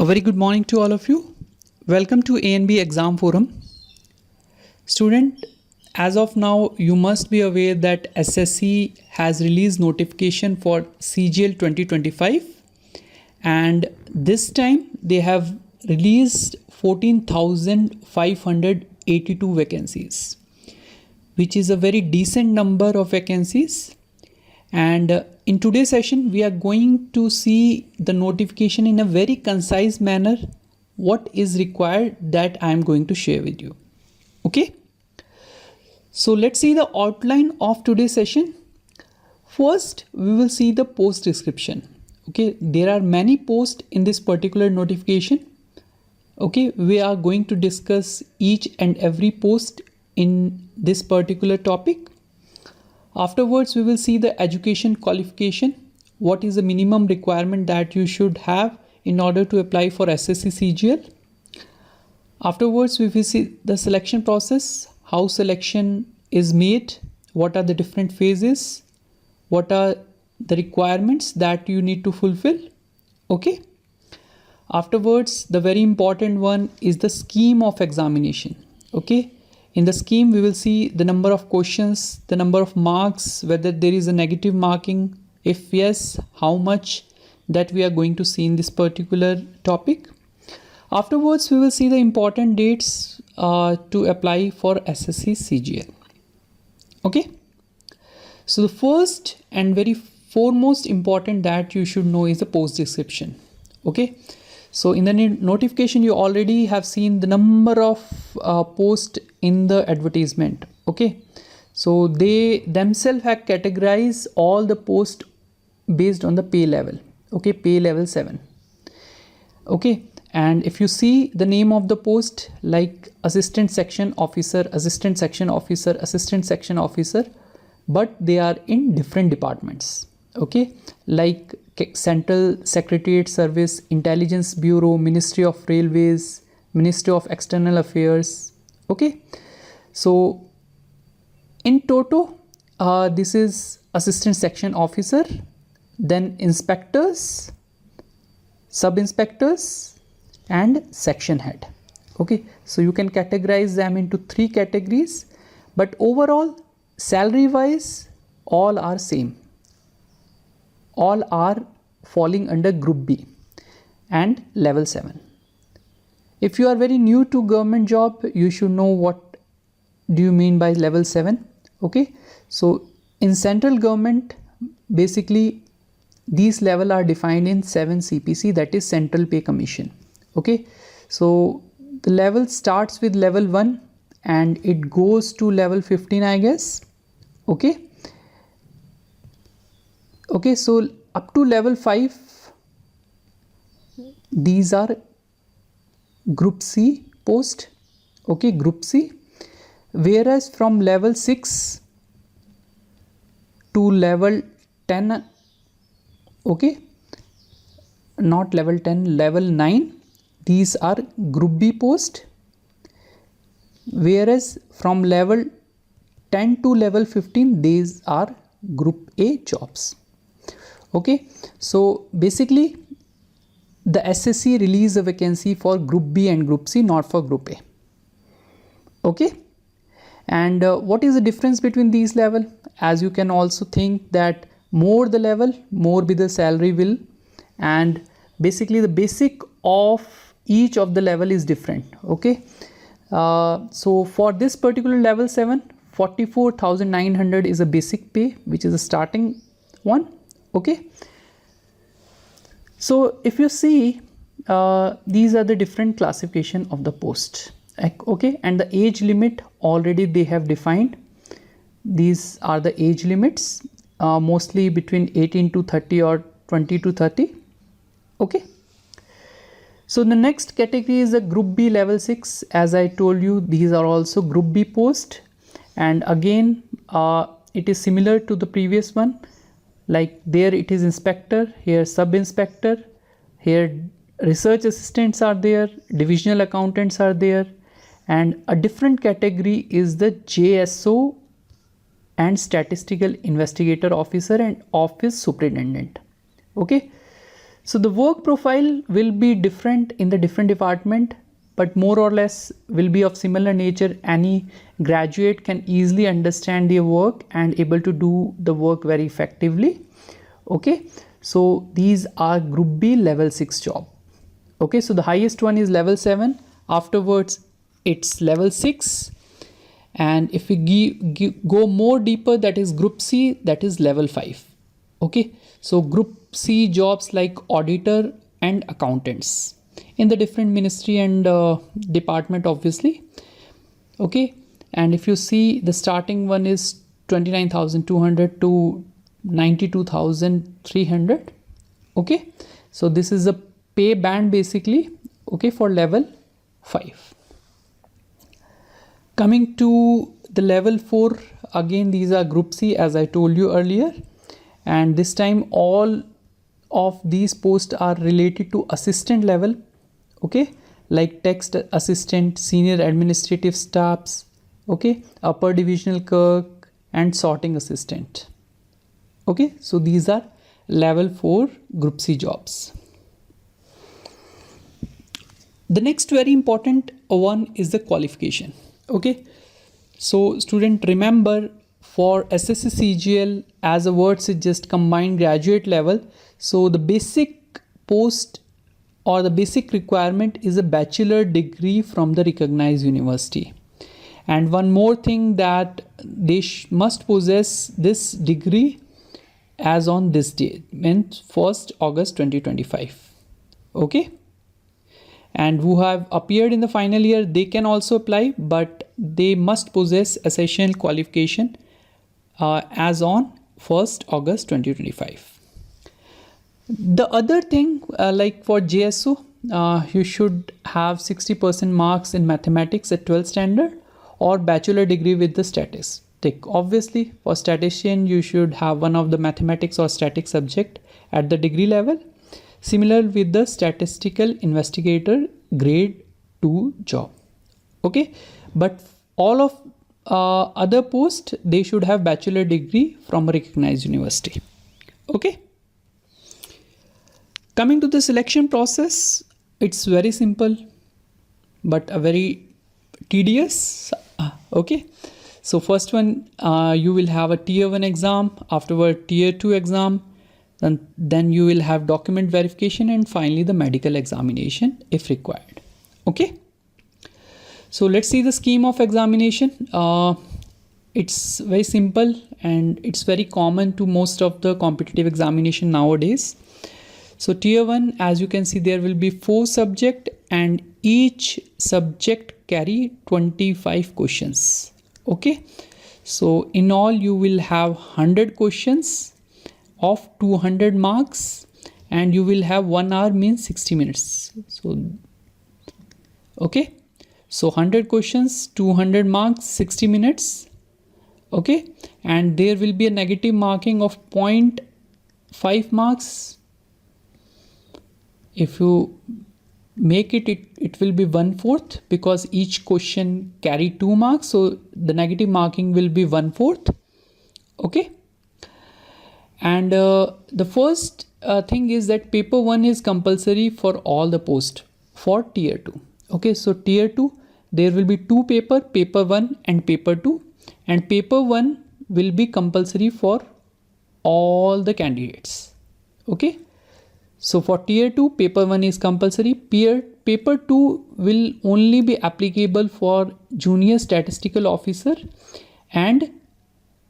A very good morning to all of you. Welcome to A&B Exam Forum. Student, as of now, you must be aware that SSC has released notification for CGL 2025, and this time they have released 14,582 vacancies, which is a very decent number of vacancies. And in today's session, we are going to see the notification in a very concise manner, what is required that I am going to share with you. Okay. So let's see the outline of today's session. First, we will see the post description. Okay. There are many posts in this particular notification. Okay. We are going to discuss each and every post in this particular topic. Afterwards, we will see the education qualification. What is the minimum requirement that you should have in order to apply for SSC CGL? Afterwards, we will see the selection process, how selection is made, what are the different phases, what are the requirements that you need to fulfill. Okay. Afterwards, the very important one is the scheme of examination. Okay. In the scheme, we will see the number of questions, the number of marks, whether there is a negative marking. If yes, how much, that we are going to see in this particular topic. Afterwards, we will see the important dates to apply for SSC CGL. Okay. So the first and very foremost important that you should know is the post description. Okay. So in the notification, you already have seen the number of posts in the advertisement. Okay. So they themselves have categorized all the posts based on the pay level. Okay. Pay level 7. Okay. And if you see the name of the post, like assistant section officer, assistant section officer, assistant section officer, but they are in different departments. Okay. Like Central Secretariat Service, Intelligence Bureau, Ministry of Railways, Ministry of External Affairs. Okay. So in total, this is assistant section officer, then inspectors, sub-inspectors, and section head. Okay. So you can categorize them into 3 categories, but overall salary wise, all are same. All are falling under group B and level 7. If you are very new to government job, you should know what do you mean by level 7. Okay. So in central government, basically these level are defined in 7 CPC, that is Central Pay Commission. Okay. So the level starts with level 1 and it goes to level 15, I guess. Okay. Okay, so up to level 5, these are group C post. Okay, group C. Whereas from level 6 to level 10, okay, not level 10, level 9, these are group B post. Whereas from level 10 to level 15, these are group A jobs. Okay, so basically the SSC released a vacancy for group B and group C, not for group A. Okay, and what is the difference between these level? As you can also think that more the level, more be the salary will, and basically the basic of each of the level is different. Okay, so for this particular level 7, 44,900 is a basic pay, which is a starting one. Okay. So if you see, these are the different classification of the post. Okay. And the age limit already they have defined. These are the age limits, mostly between 18 to 30 or 20 to 30. Okay. So the next category is the group B level 6. As I told you, these are also group B post. And again, it is similar to the previous one. Like there it is inspector, here sub-inspector, here research assistants are there, divisional accountants are there, and a different category is the JSO and statistical investigator officer and office superintendent. Okay. So the work profile will be different in the different department, but more or less will be of similar nature. Any graduate can easily understand their work and able to do the work very effectively. Okay, so these are group B level 6 job. Okay, so the highest one is level 7, afterwards it's level 6, and if we go more deeper, that is group C, that is level 5. Okay, so group C jobs like auditor and accountants in the different ministry and department obviously. Okay, and if you see, the starting one is 29,200 to 92,300. Okay, so this is a pay band basically, okay, for level 5. Coming to the level 4, again these are group C as I told you earlier, and this time all of these posts are related to assistant level. Okay, like text assistant, senior administrative staffs, okay, upper divisional clerk and sorting assistant. Okay, so these are level 4 group C jobs. The next very important one is the qualification. Okay, so student, remember, for SSC CGL, as a word suggests, combined graduate level, so the basic post or the basic requirement is a bachelor degree from the recognized university. And one more thing, that they must possess this degree as on this date, meant 1st August 2025. Okay, and who have appeared in the final year, they can also apply, but they must possess essential qualification as on 1st August 2025. The other thing, like for JSO, you should have 60% marks in mathematics at 12th standard or bachelor degree with the statistic. Obviously, for statistician, you should have one of the mathematics or static subject at the degree level. Similar with the statistical investigator grade 2 job. Okay, but all of other posts, they should have bachelor degree from a recognized university. Okay, coming to the selection process, it's very simple but a very tedious. Okay, so first one, you will have a tier 1 exam, afterward tier 2 exam, then you will have document verification, and finally the medical examination if required. Okay, so let's see the scheme of examination. It's very simple and it's very common to most of the competitive examination nowadays. So tier 1, as you can see, there will be 4 subjects and each subject carry 25 questions. Okay, so in all you will have 100 questions of 200 marks, and you will have 1 hour, means 60 minutes. So okay, so 100 questions, 200 marks, 60 minutes. Okay, and there will be a negative marking of 0.5 marks. If you make it will be 1/4, because each question carry 2 marks, so the negative marking will be 1/4. Okay, and the first thing is that paper 1 is compulsory for all the posts for tier 2. Okay, so tier 2, there will be 2 paper 1 and paper 2, and paper 1 will be compulsory for all the candidates. Okay, so for tier 2, paper 1 is compulsory. Paper 2 will only be applicable for junior statistical officer and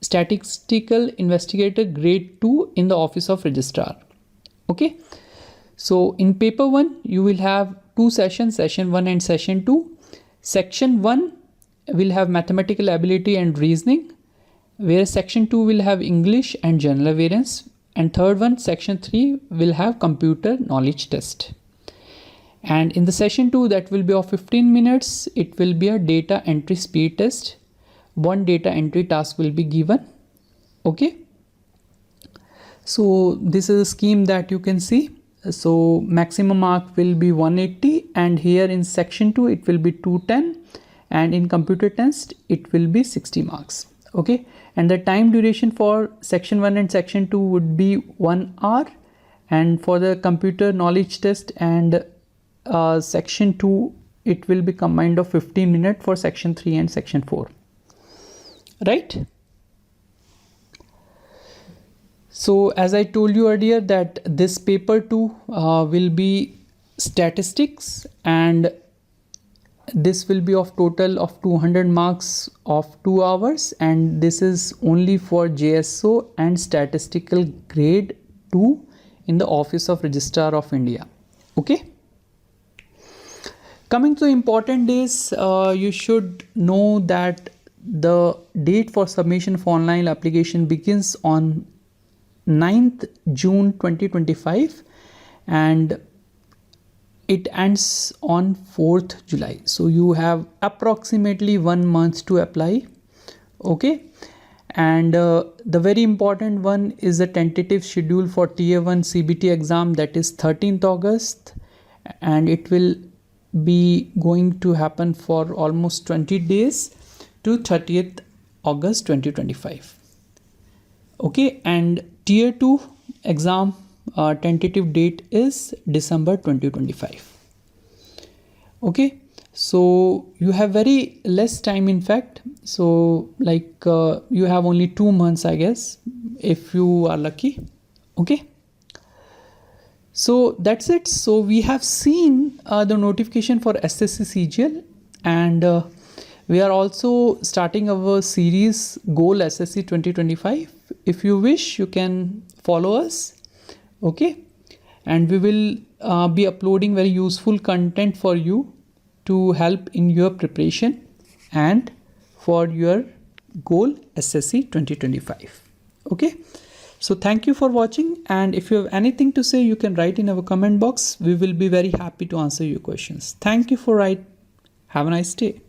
statistical investigator grade 2 in the office of registrar. Okay, so in paper 1 you will have 2 sessions, session 1 and session 2. Section 1 will have mathematical ability and reasoning, whereas section 2 will have English and general awareness, and third one, section 3, will have computer knowledge test. And in the session 2, that will be of 15 minutes, it will be a data entry speed test. 1 data entry task will be given. Okay, so this is a scheme that you can see. So maximum mark will be 180, and here in section 2 it will be 210, and in computer test it will be 60 marks. Okay, and the time duration for section 1 and section 2 would be 1 hour, and for the computer knowledge test and section 2, it will be combined of 15 minutes for section 3 and section 4, right? So as I told you earlier that this paper 2 will be statistics, and this will be of total of 200 marks of 2 hours, and this is only for JSO and statistical grade 2 in the Office of Registrar of India. Okay. Coming to important days, you should know that the date for submission for online application begins on 9th June 2025 and it ends on 4th July. So you have approximately 1 month to apply. Okay. And the very important one is the tentative schedule for Tier 1 CBT exam, that is 13th August, and it will be going to happen for almost 20 days to 30th August 2025. Okay, and Tier 2 exam tentative date is December 2025. Okay, so you have very less time, in fact. So like you have only 2 months, I guess, if you are lucky. Okay, so that's it. So we have seen the notification for SSC CGL, and we are also starting our series Goal SSC 2025. If you wish, you can follow us. Okay, and we will be uploading very useful content for you to help in your preparation and for your Goal SSC 2025. Okay, so thank you for watching, and if you have anything to say, you can write in our comment box. We will be very happy to answer your questions. Thank you for writing. Have a nice day.